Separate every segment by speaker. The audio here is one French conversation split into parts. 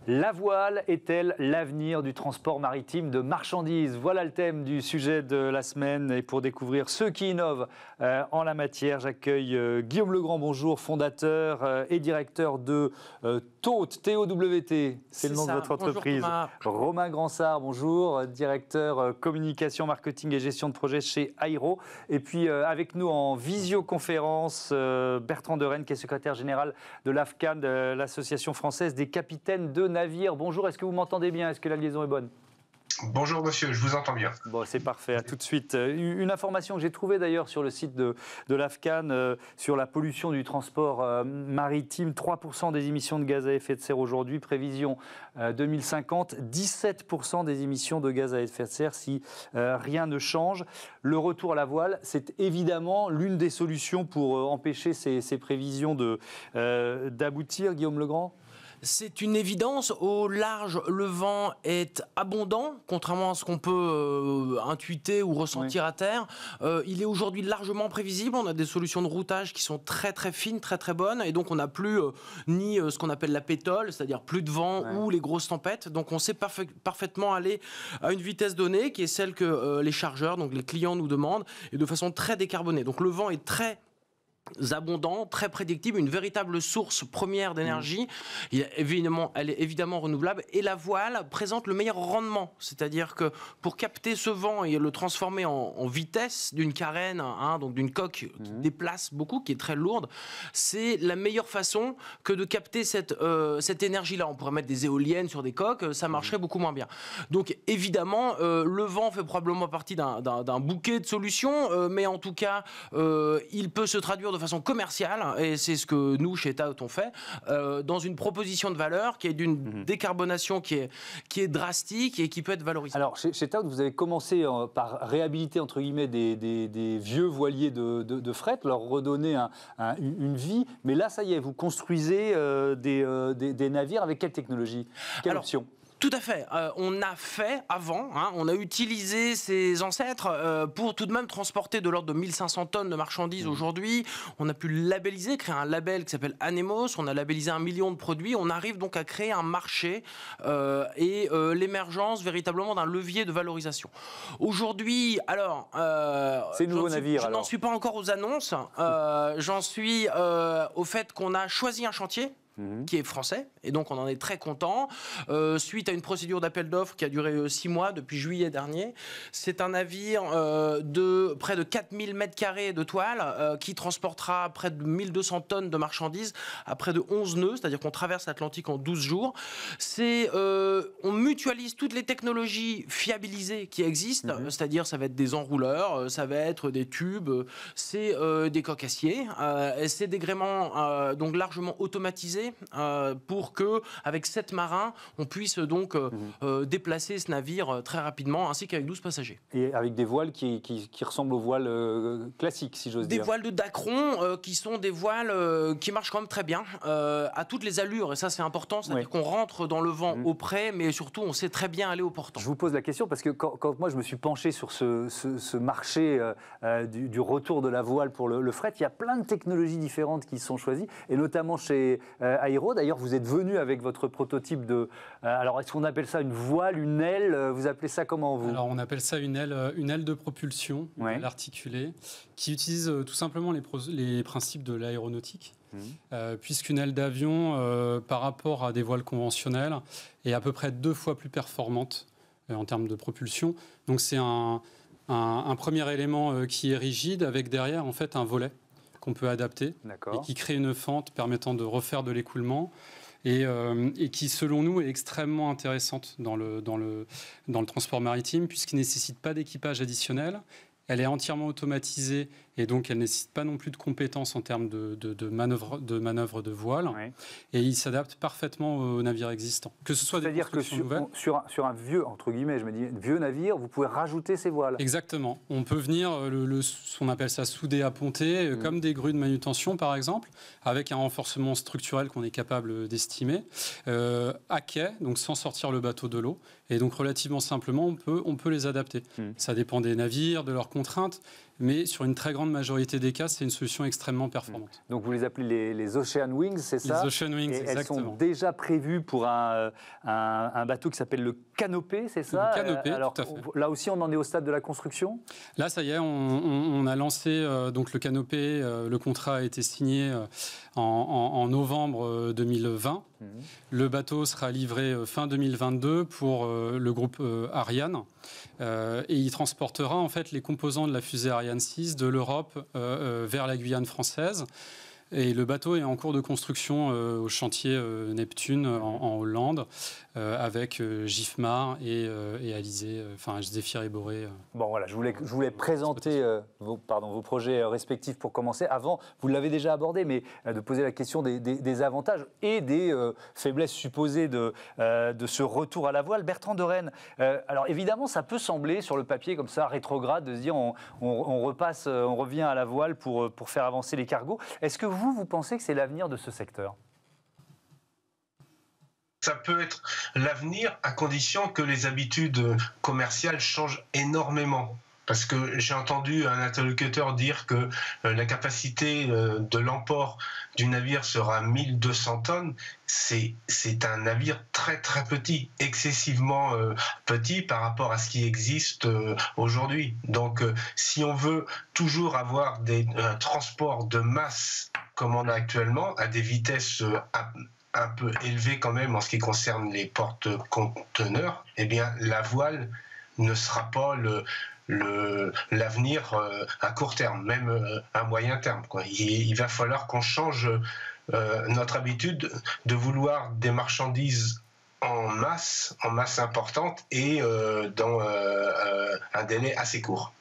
Speaker 1: La voile est-elle l'avenir du transport maritime de marchandises? Voilà le thème du sujet de la semaine. Et pour découvrir ceux qui innovent en la matière, j'accueille Guillaume Legrand, bonjour, fondateur et directeur de TOWT, T-O-W-T, c'est le nom de votre entreprise.
Speaker 2: Bonjour,
Speaker 1: Romain Gransart, bonjour, directeur communication, marketing et gestion de projet chez Airo. Et puis avec nous en visioconférence, Bertrand de Rennes, qui est secrétaire général de l'AFCAN, de l'Association française des capitaines de navires. Bonjour, est-ce que vous m'entendez bien? Est-ce que la liaison est bonne?
Speaker 3: Bonjour monsieur, je vous entends bien.
Speaker 1: Bon, c'est parfait, à tout de suite. Une information que j'ai trouvée d'ailleurs sur le site de l'AFCAN sur la pollution du transport maritime. 3% des émissions de gaz à effet de serre aujourd'hui, prévision 2050, 17% des émissions de gaz à effet de serre si rien ne change. Le retour à la voile, c'est évidemment l'une des solutions pour empêcher ces prévisions d'aboutir. Guillaume Legrand?
Speaker 2: C'est une évidence. Au large, le vent est abondant, contrairement à ce qu'on peut intuiter ou ressentir à terre. Il est aujourd'hui largement prévisible. On a des solutions de routage qui sont très très fines, très très bonnes. Et donc on n'a plus ni ce qu'on appelle la pétole, c'est-à-dire plus de vent ou les grosses tempêtes. Donc on sait parfaitement aller à une vitesse donnée qui est celle que les chargeurs, donc les clients nous demandent, et de façon très décarbonée. Donc le vent est très abondant, très prédictible, une véritable source première d'énergie. Elle est évidemment renouvelable et la voile présente le meilleur rendement. C'est-à-dire que pour capter ce vent et le transformer en vitesse d'une carène, donc d'une coque qui déplace beaucoup, qui est très lourde, c'est la meilleure façon que de capter cette énergie-là. On pourrait mettre des éoliennes sur des coques, ça marcherait beaucoup moins bien. Donc évidemment, le vent fait probablement partie d'un bouquet de solutions, mais en tout cas, il peut se traduire de façon commerciale, et c'est ce que nous, chez TOWT, on fait, dans une proposition de valeur qui est d'une décarbonation qui est drastique et qui peut être valorisée.
Speaker 1: Alors, chez TOWT, vous avez commencé par réhabiliter, entre guillemets, des vieux voiliers de fret, leur redonner une vie, mais là, ça y est, vous construisez des navires avec quelle technologie? Quelle option?
Speaker 2: Tout à fait. On a fait avant, on a utilisé ses ancêtres pour tout de même transporter de l'ordre de 1500 tonnes de marchandises aujourd'hui. On a pu labelliser, créer un label qui s'appelle Anemos. On a labellisé 1 million de produits. On arrive donc à créer un marché et l'émergence véritablement d'un levier de valorisation. Aujourd'hui, alors...
Speaker 1: ces nouveaux navires,
Speaker 2: je n'en suis pas encore aux annonces. J'en suis au fait qu'on a choisi un chantier qui est français, et donc on en est très content. Suite à une procédure d'appel d'offres qui a duré 6 mois, depuis juillet dernier, c'est un navire de près de 4000 m² de toile qui transportera près de 1200 tonnes de marchandises à près de 11 nœuds, c'est-à-dire qu'on traverse l'Atlantique en 12 jours. On mutualise toutes les technologies fiabilisées qui existent, c'est-à-dire ça va être des enrouleurs, ça va être des tubes, c'est des coques acier, c'est des gréements donc largement automatisés pour que, avec 7 marins, on puisse donc déplacer ce navire très rapidement, ainsi qu'avec 12 passagers.
Speaker 1: Et avec des voiles qui ressemblent aux voiles classiques, si j'ose dire.
Speaker 2: Des voiles de Dacron qui sont des voiles qui marchent quand même très bien, à toutes les allures, et ça c'est important, c'est-à-dire qu'on rentre dans le vent au près, mais surtout on sait très bien aller au portant.
Speaker 1: Je vous pose la question parce que quand moi je me suis penché sur ce marché du retour de la voile pour le fret, il y a plein de technologies différentes qui sont choisies, et notamment chez Airo. D'ailleurs, vous êtes venu avec votre prototype de... alors, est-ce qu'on appelle ça une voile, une aile? Vous appelez ça comment, vous?
Speaker 4: Alors, on appelle ça une aile de propulsion, une aile articulée, qui utilise tout simplement les principes de l'aéronautique. Puisqu'une aile d'avion, par rapport à des voiles conventionnelles, est à peu près 2 fois plus performante en termes de propulsion. Donc, c'est un premier élément qui est rigide, avec derrière, en fait, un volet qu'on peut adapter et qui crée une fente permettant de refaire de l'écoulement et qui, selon nous, est extrêmement intéressante dans le transport maritime puisqu'il ne nécessite pas d'équipage additionnel. Elle est entièrement automatisée et donc elle ne nécessite pas non plus de compétences en termes de manœuvre de voile. Et il s'adapte parfaitement aux navires existants. Que ce soit des constructions nouvelles.
Speaker 1: C'est-à-dire que sur un vieux, entre guillemets, je me dis, vieux navire, vous pouvez rajouter ces voiles.
Speaker 4: Exactement. On peut venir, on appelle ça soudé à ponter, comme des grues de manutention par exemple, avec un renforcement structurel qu'on est capable d'estimer, à quai, donc sans sortir le bateau de l'eau. Et donc relativement simplement, on peut les adapter. Ça dépend des navires, de leurs contraintes. mais sur une très grande majorité des cas, c'est une solution extrêmement performante.
Speaker 1: Donc vous les appelez les Ocean Wings, c'est ça?
Speaker 4: Les Ocean Wings,
Speaker 1: et
Speaker 4: exactement.
Speaker 1: elles sont déjà prévues pour un bateau qui s'appelle le Canopé, c'est ça?
Speaker 4: Le Canopé,
Speaker 1: alors,
Speaker 4: tout à fait.
Speaker 1: Là aussi, on en est au stade de la construction?
Speaker 4: Là, ça y est, on a lancé donc le Canopé. Le contrat a été signé en novembre 2020. Le bateau sera livré fin 2022 pour le groupe Ariane. Et il transportera en fait les composants de la fusée Ariane 6 de l'Europe vers la Guyane française. Et le bateau est en cours de construction au chantier Neptune en Hollande, avec Gifmar et Alizé, enfin Zéphyr et Boré.
Speaker 1: Bon voilà, je voulais présenter vos projets respectifs pour commencer. Avant, vous l'avez déjà abordé, mais de poser la question des avantages et des faiblesses supposées de ce retour à la voile. Bertrand de Rennes, alors évidemment, ça peut sembler sur le papier comme ça rétrograde de se dire on revient à la voile pour faire avancer les cargos. Est-ce que vous pensez que c'est l'avenir de ce secteur ?
Speaker 3: Ça peut être l'avenir à condition que les habitudes commerciales changent énormément. Parce que j'ai entendu un interlocuteur dire que la capacité de l'emport du navire sera 1200 tonnes. C'est un navire très très petit, excessivement petit par rapport à ce qui existe aujourd'hui. Donc si on veut toujours avoir un transport de masse comme on a actuellement, à des vitesses un peu élevées quand même en ce qui concerne les porte-conteneurs, eh bien la voile ne sera pas l'avenir à court terme, même à moyen terme, quoi. Il va falloir qu'on change notre habitude de vouloir des marchandises en masse importante et dans un délai assez court.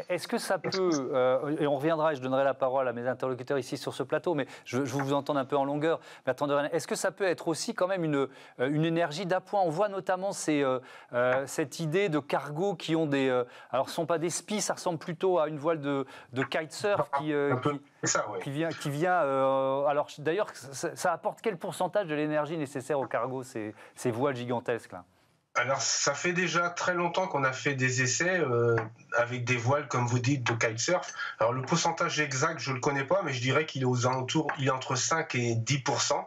Speaker 1: Est-ce que ça peut, et on reviendra et je donnerai la parole à mes interlocuteurs ici sur ce plateau, mais je vous entends un peu en longueur, Bertrand de Rennes, est-ce que ça peut être aussi quand même une énergie d'appoint? On voit notamment cette idée de cargos qui ont alors ce ne sont pas des spies, ça ressemble plutôt à une voile de kitesurf qui vient alors d'ailleurs, ça apporte quel pourcentage de l'énergie nécessaire aux cargos, ces voiles gigantesques là?
Speaker 3: Alors, ça fait déjà très longtemps qu'on a fait des essais avec des voiles, comme vous dites, de kitesurf. Alors, le pourcentage exact, je ne le connais pas, mais je dirais qu'il est aux alentours, il est entre 5 et 10%.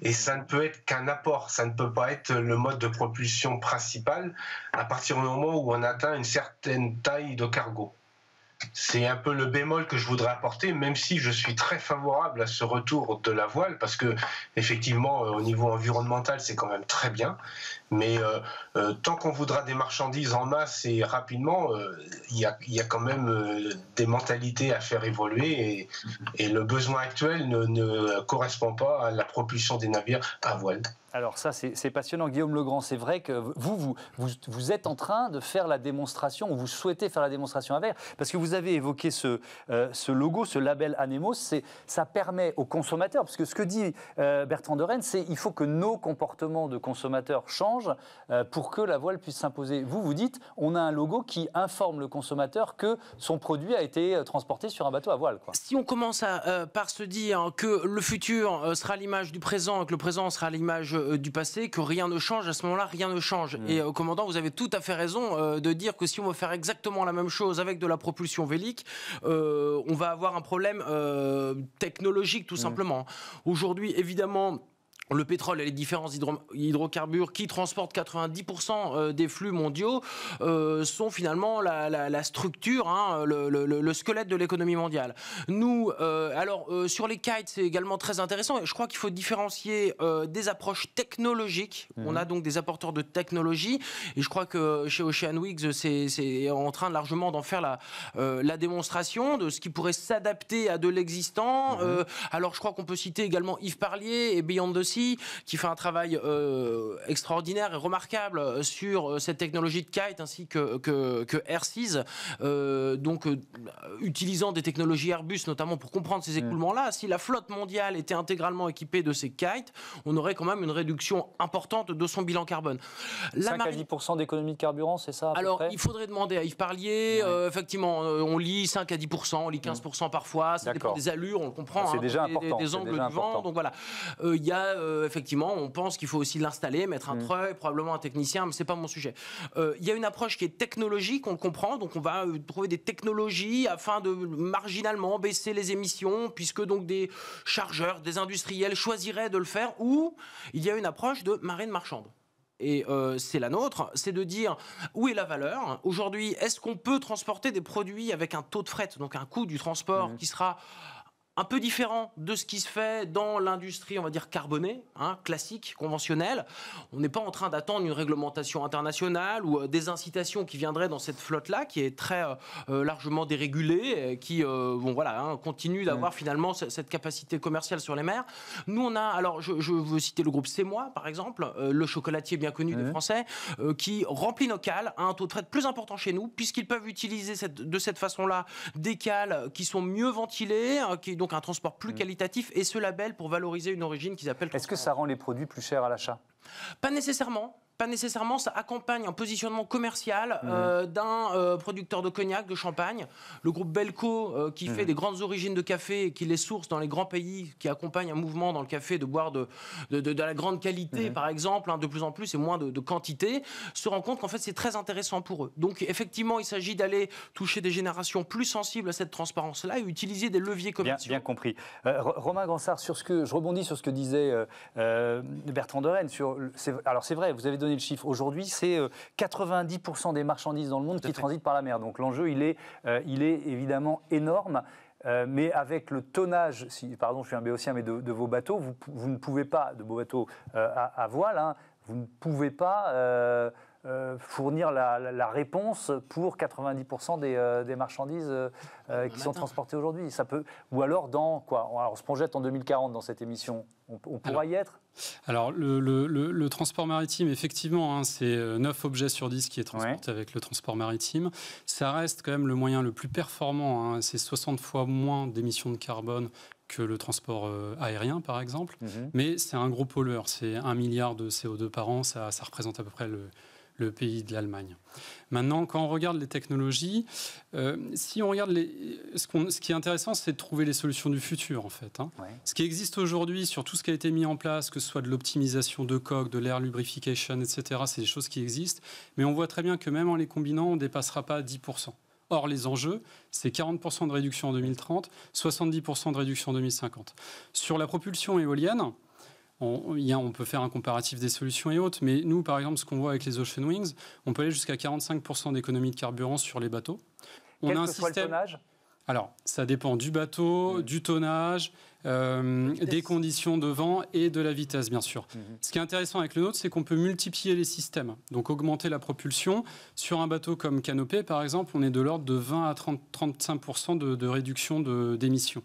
Speaker 3: Et ça ne peut être qu'un apport. Ça ne peut pas être le mode de propulsion principal à partir du moment où on atteint une certaine taille de cargo. C'est un peu le bémol que je voudrais apporter, même si je suis très favorable à ce retour de la voile, parce que effectivement, au niveau environnemental, c'est quand même très bien. Mais tant qu'on voudra des marchandises en masse et rapidement, il y a quand même des mentalités à faire évoluer et le besoin actuel ne correspond pas à la propulsion des navires à voile.
Speaker 1: Alors ça, c'est passionnant. Guillaume Legrand, c'est vrai que vous êtes en train de faire la démonstration, ou vous souhaitez faire la démonstration avec, parce que vous avez évoqué ce logo, ce label Anemos, ça permet aux consommateurs, parce que ce que dit Bertrand de Rennes, c'est qu'il faut que nos comportements de consommateurs changent pour que la voile puisse s'imposer. Vous dites, on a un logo qui informe le consommateur que son produit a été transporté sur un bateau à voile, quoi.
Speaker 2: Si on commence par se dire que le futur sera l'image du présent, que le présent sera l'image du passé, que rien ne change, à ce moment-là, rien ne change. Et commandant, vous avez tout à fait raison de dire que si on veut faire exactement la même chose avec de la propulsion vélique, on va avoir un problème technologique, tout simplement. Aujourd'hui, évidemment, le pétrole et les différents hydrocarbures qui transportent 90% des flux mondiaux sont finalement la structure, le squelette de l'économie mondiale. Nous, sur les kites, c'est également très intéressant. Et je crois qu'il faut différencier des approches technologiques. On a donc des apporteurs de technologie. Et je crois que chez Ocean Wings, c'est en train largement d'en faire la démonstration de ce qui pourrait s'adapter à de l'existant. Alors, je crois qu'on peut citer également Yves Parlier et Beyond the Sea, qui fait un travail extraordinaire et remarquable sur cette technologie de kite ainsi que Airseas, utilisant des technologies Airbus notamment pour comprendre ces écoulements-là. Si la flotte mondiale était intégralement équipée de ces kites, on aurait quand même une réduction importante de son bilan carbone.
Speaker 1: 5 à 10% d'économie de carburant, c'est ça à peu près ?
Speaker 2: Il faudrait demander à Yves Parlier. Effectivement, on lit 5 à 10%, on lit 15% parfois. Ça dépend des allures, on le comprend.
Speaker 1: C'est déjà important.
Speaker 2: Des angles du vent. Donc voilà, il y a effectivement, on pense qu'il faut aussi l'installer, mettre un treuil, probablement un technicien, mais c'est pas mon sujet. Il y a une approche qui est technologique, on le comprend, donc on va trouver des technologies afin de marginalement baisser les émissions, puisque donc des chargeurs, des industriels choisiraient de le faire, ou il y a une approche de marine marchande. Et c'est la nôtre, c'est de dire où est la valeur. Aujourd'hui, est-ce qu'on peut transporter des produits avec un taux de fret, donc un coût du transport qui sera un peu différent de ce qui se fait dans l'industrie, on va dire carbonée, classique, conventionnelle. On n'est pas en train d'attendre une réglementation internationale ou des incitations qui viendraient dans cette flotte-là, qui est très largement dérégulée, qui continue d'avoir finalement cette capacité commerciale sur les mers. Nous, on a, alors je veux citer le groupe C'est Moi, par exemple, le chocolatier bien connu des Français, qui remplit nos cales à un taux de fret plus important chez nous, puisqu'ils peuvent utiliser de cette façon-là des cales qui sont mieux ventilées, donc un transport plus qualitatif, et ce label pour valoriser une origine qu'ils appellent...
Speaker 1: Est-ce que ça rend les produits plus chers à l'achat ?
Speaker 2: Pas nécessairement. Pas nécessairement, ça accompagne un positionnement commercial d'un producteur de cognac, de champagne. Le groupe Belco, qui fait des grandes origines de café et qui les source dans les grands pays, qui accompagne un mouvement dans le café de boire de la grande qualité, par exemple, de plus en plus et moins de quantité, se rend compte qu'en fait c'est très intéressant pour eux. Donc effectivement, il s'agit d'aller toucher des générations plus sensibles à cette transparence-là et utiliser des leviers commerciaux.
Speaker 1: Bien compris. Romain Gansart, je rebondis sur ce que disait Bertrand de Rennes. Alors c'est vrai, vous avez donné le chiffre. Aujourd'hui, c'est 90% des marchandises dans le monde qui transitent par la mer. Donc l'enjeu, il est évidemment énorme. Mais avec le tonnage, pardon, je suis un béotien, mais de vos bateaux, vous ne pouvez pas, de vos bateaux à voile, vous ne pouvez pas fournir la réponse pour 90% des marchandises qui sont transportées aujourd'hui. Ça peut, ou alors dans quoi ? Alors on se projette en 2040 dans cette émission. On pourra y être ?
Speaker 4: Alors, le transport maritime, effectivement, c'est 9 objets sur 10 qui est transporté avec le transport maritime. Ça reste quand même le moyen le plus performant. C'est 60 fois moins d'émissions de carbone que le transport aérien, par exemple. Mais c'est un gros pollueur. C'est 1 milliard de CO2 par an. Ça représente à peu près le pays de l'Allemagne. Maintenant, quand on regarde les technologies, si on regarde ce qui est intéressant, c'est de trouver les solutions du futur, en fait. Ce qui existe aujourd'hui sur tout ce qui a été mis en place, que ce soit de l'optimisation de coques, de l'air lubrification, etc., c'est des choses qui existent. Mais on voit très bien que même en les combinant, on ne dépassera pas 10%. Or, les enjeux, c'est 40% de réduction en 2030, 70% de réduction en 2050. Sur la propulsion éolienne, on peut faire un comparatif des solutions et autres, mais nous, par exemple, ce qu'on voit avec les Ocean Wings, on peut aller jusqu'à 45% d'économie de carburant sur les bateaux.
Speaker 1: Quel que soit le tonnage ?
Speaker 4: Alors, ça dépend du bateau, du tonnage, des conditions de vent et de la vitesse, bien sûr. Ce qui est intéressant avec le nôtre, c'est qu'on peut multiplier les systèmes, donc augmenter la propulsion. Sur un bateau comme Canopée, par exemple, on est de l'ordre de 20 à 35% de réduction d'émissions.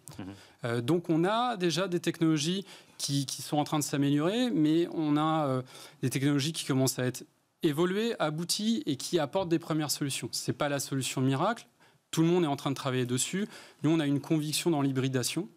Speaker 4: Donc, on a déjà des technologies qui sont en train de s'améliorer, mais on a des technologies qui commencent à être évoluées, abouties et qui apportent des premières solutions. Ce n'est pas la solution miracle. Tout le monde est en train de travailler dessus. Nous, on a une conviction dans l'hybridation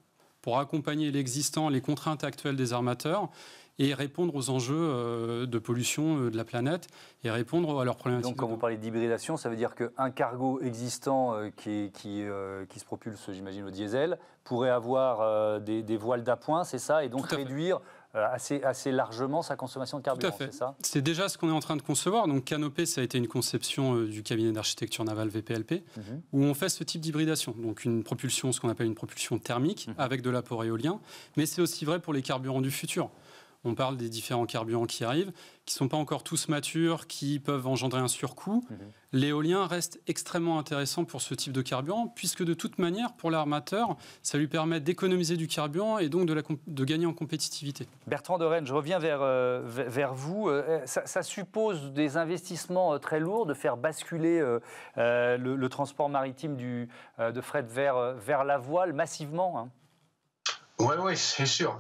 Speaker 4: pour accompagner l'existant, les contraintes actuelles des armateurs et répondre aux enjeux de pollution de la planète et répondre à leurs problématiques.
Speaker 1: Donc, quand vous parlez d'hybridation, ça veut dire qu'un cargo existant qui se propulse, j'imagine, au diesel, pourrait avoir des voiles d'appoint, c'est ça, et donc réduire assez largement sa consommation de carburant, c'est ça ?
Speaker 4: C'est déjà ce qu'on est en train de concevoir. Donc Canopée, ça a été une conception du cabinet d'architecture navale VPLP, où on fait ce type d'hybridation. Donc une propulsion, ce qu'on appelle une propulsion thermique, avec de l'apport éolien, mais c'est aussi vrai pour les carburants du futur. On parle des différents carburants qui arrivent, qui ne sont pas encore tous matures, qui peuvent engendrer un surcoût. L'éolien reste extrêmement intéressant pour ce type de carburant, puisque de toute manière, pour l'armateur, ça lui permet d'économiser du carburant et donc de gagner en compétitivité. Bertrand
Speaker 1: de Rennes, je reviens vers vous. Ça suppose des investissements très lourds, de faire basculer le transport maritime de fret vers la voile massivement.
Speaker 3: Oui, c'est sûr.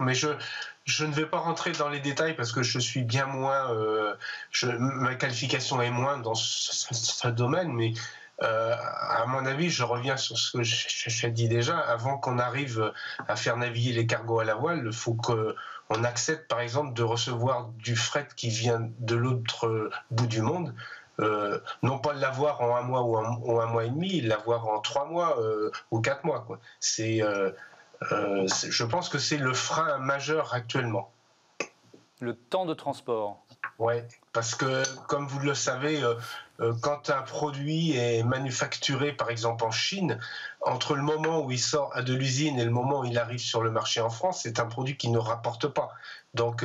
Speaker 3: Mais je ne vais pas rentrer dans les détails parce que je suis bien moins, ma qualification est moins dans ce domaine, mais à mon avis, je reviens sur ce que j'ai dit déjà. Avant qu'on arrive à faire naviguer les cargos à la voile, il faut qu'on accepte, par exemple, de recevoir du fret qui vient de l'autre bout du monde. Non pas l'avoir en 1 mois ou un mois et demi, l'avoir en 3 mois ou 4 mois. Je pense que c'est le frein majeur actuellement.
Speaker 1: Le temps de transport.
Speaker 3: Oui, parce que, comme vous le savez, quand un produit est manufacturé, par exemple en Chine, entre le moment où il sort de l'usine et le moment où il arrive sur le marché en France, c'est un produit qui ne rapporte pas. Donc,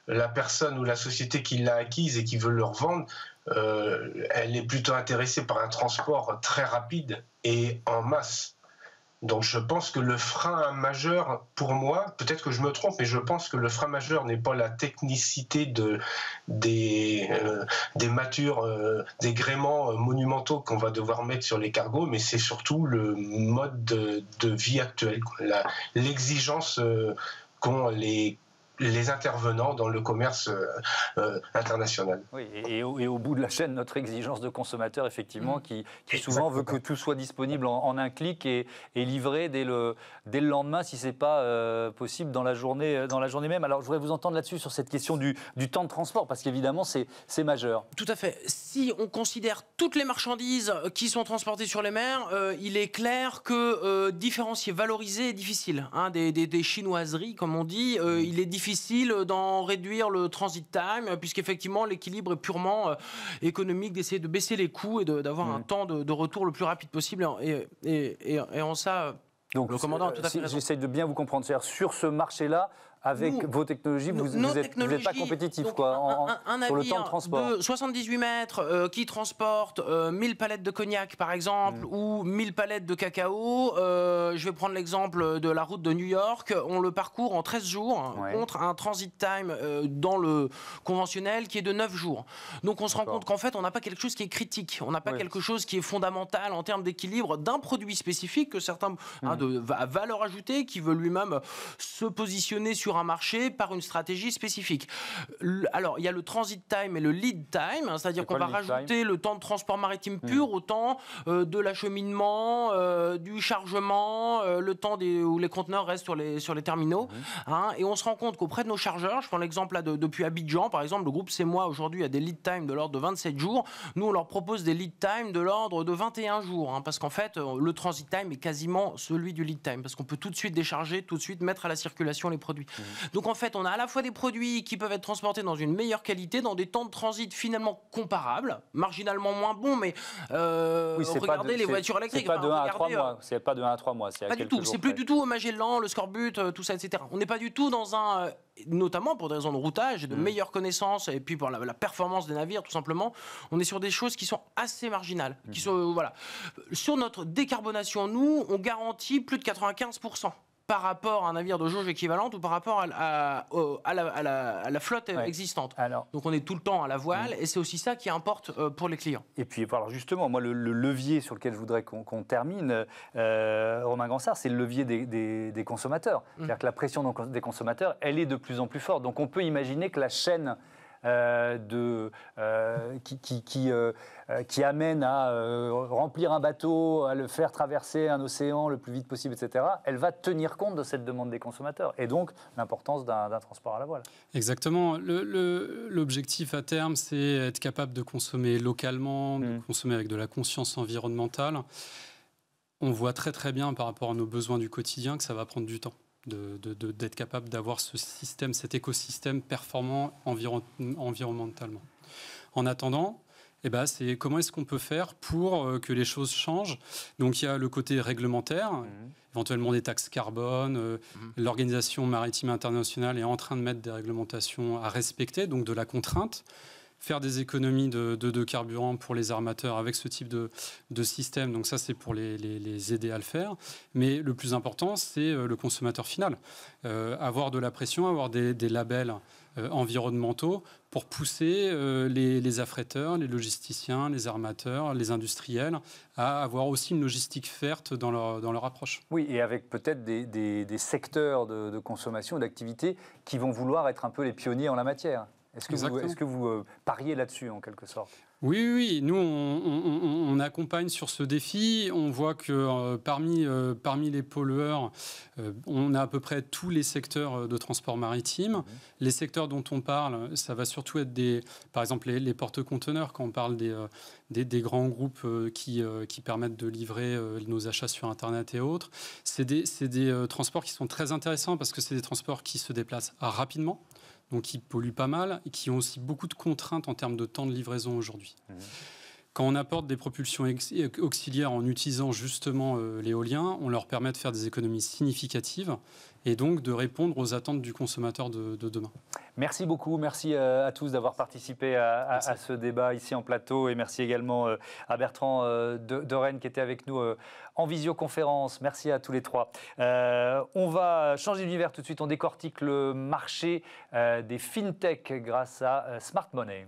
Speaker 3: la personne ou la société qui l'a acquise et qui veut le revendre, elle est plutôt intéressée par un transport très rapide et en masse. Donc je pense que le frein majeur, pour moi, peut-être que je me trompe, mais je pense que le frein majeur n'est pas la technicité des matures, des gréements monumentaux qu'on va devoir mettre sur les cargos, mais c'est surtout le mode de vie actuel, l'exigence qu'ont les intervenants dans le commerce international.
Speaker 1: Oui, et au bout de la chaîne, notre exigence de consommateur, effectivement, qui souvent veut que tout soit disponible en un clic et livré dès le lendemain, si ce n'est pas possible dans la journée même. Alors, je voudrais vous entendre là-dessus, sur cette question du temps de transport, parce qu'évidemment, c'est majeur.
Speaker 2: Tout à fait. Si on considère toutes les marchandises qui sont transportées sur les mers, il est clair que différencier, valoriser est difficile. Hein, des chinoiseries, comme on dit, il est difficile d'en réduire le transit time, puisqu'effectivement l'équilibre est purement économique, d'essayer de baisser les coûts et d'avoir un temps de retour le plus rapide possible. Et en ça,
Speaker 1: donc,
Speaker 2: le commandant a tout à fait raison.
Speaker 1: J'essaie de bien vous comprendre. C'est-à-dire, sur ce marché-là, avec vos technologies, vous n'êtes pas compétitif sur le temps de transport.
Speaker 2: De 78 mètres qui transporte 1000 palettes de cognac, par exemple, ou 1000 palettes de cacao. Je vais prendre l'exemple de la route de New York. On le parcourt en 13 jours contre un transit time dans le conventionnel qui est de 9 jours. Donc on se rend compte qu'en fait, on n'a pas quelque chose qui est critique. On n'a pas quelque chose qui est fondamental en termes d'équilibre d'un produit spécifique que certains de valeur ajoutée qui veut lui-même se positionner sur un marché par une stratégie spécifique. Alors, il y a le transit time et le lead time, c'est-à-dire qu'on va rajouter le temps de transport maritime pur au temps de l'acheminement, du chargement, le temps où les conteneurs restent sur les terminaux. Et on se rend compte qu'auprès de nos chargeurs, je prends l'exemple là depuis Abidjan, par exemple, le groupe C'est Moi aujourd'hui a des lead time de l'ordre de 27 jours. Nous, on leur propose des lead time de l'ordre de 21 jours, parce qu'en fait, le transit time est quasiment celui du lead time, parce qu'on peut tout de suite décharger, tout de suite mettre à la circulation les produits. Donc en fait, on a à la fois des produits qui peuvent être transportés dans une meilleure qualité, dans des temps de transit finalement comparables, marginalement moins bons, mais regardez les voitures électriques.
Speaker 1: C'est pas de 1 à 3 mois. C'est pas de 1 à 3 mois.
Speaker 2: Pas du tout. C'est plus du tout au Magellan, le Scorbut, tout ça, etc. On n'est pas du tout dans un... notamment pour des raisons de routage et de meilleure connaissance, et puis pour la performance des navires, tout simplement, on est sur des choses qui sont assez marginales. Qui sont, voilà. Sur notre décarbonation, nous, on garantit plus de 95%. Par rapport à un navire de jauge équivalente ou par rapport à la flotte existante. Donc on est tout le temps à la voile et c'est aussi ça qui importe pour les clients.
Speaker 1: Et puis alors justement, moi le levier sur lequel je voudrais qu'on termine, Romain Gansart, c'est le levier des consommateurs. C'est-à-dire que la pression des consommateurs, elle est de plus en plus forte. Donc on peut imaginer que la chaîne qui amène à remplir un bateau, à le faire traverser un océan le plus vite possible, etc., elle va tenir compte de cette demande des consommateurs et donc l'importance d'un transport à la voile.
Speaker 4: Exactement. L'objectif à terme, c'est être capable de consommer localement, de consommer avec de la conscience environnementale. On voit très très bien par rapport à nos besoins du quotidien que ça va prendre du temps. D'être capable d'avoir ce système, cet écosystème performant environnementalement. En attendant, c'est comment est-ce qu'on peut faire pour que les choses changent. Donc il y a le côté réglementaire, éventuellement des taxes carbone. L'Organisation maritime internationale est en train de mettre des réglementations à respecter, donc de la contrainte. Faire des économies de carburant pour les armateurs avec ce type de système. Donc ça, c'est pour les aider à le faire. Mais le plus important, c'est le consommateur final. Avoir de la pression, avoir des labels environnementaux pour pousser les affréteurs, les logisticiens, les armateurs, les industriels à avoir aussi une logistique verte dans leur approche.
Speaker 1: Oui, et avec peut-être des secteurs de consommation, d'activité qui vont vouloir être un peu les pionniers en la matière. Est-ce que vous pariez là-dessus, en quelque sorte ?
Speaker 4: Oui. Nous, on accompagne sur ce défi. On voit que parmi les pollueurs, on a à peu près tous les secteurs de transport maritime. Les secteurs dont on parle, ça va surtout être par exemple, les porte-conteneurs, quand on parle des grands groupes qui permettent de livrer nos achats sur Internet et autres. C'est des transports qui sont très intéressants parce que c'est des transports qui se déplacent rapidement. donc qui polluent pas mal et qui ont aussi beaucoup de contraintes en termes de temps de livraison aujourd'hui. Quand on apporte des propulsions auxiliaires en utilisant justement l'éolien, on leur permet de faire des économies significatives et donc de répondre aux attentes du consommateur de demain.
Speaker 1: Merci beaucoup, merci à tous d'avoir participé à ce débat ici en plateau et merci également à Bertrand de Rennes qui était avec nous en visioconférence. Merci à tous les trois. On va changer d'univers tout de suite, on décortique le marché des fintech grâce à Smart Money.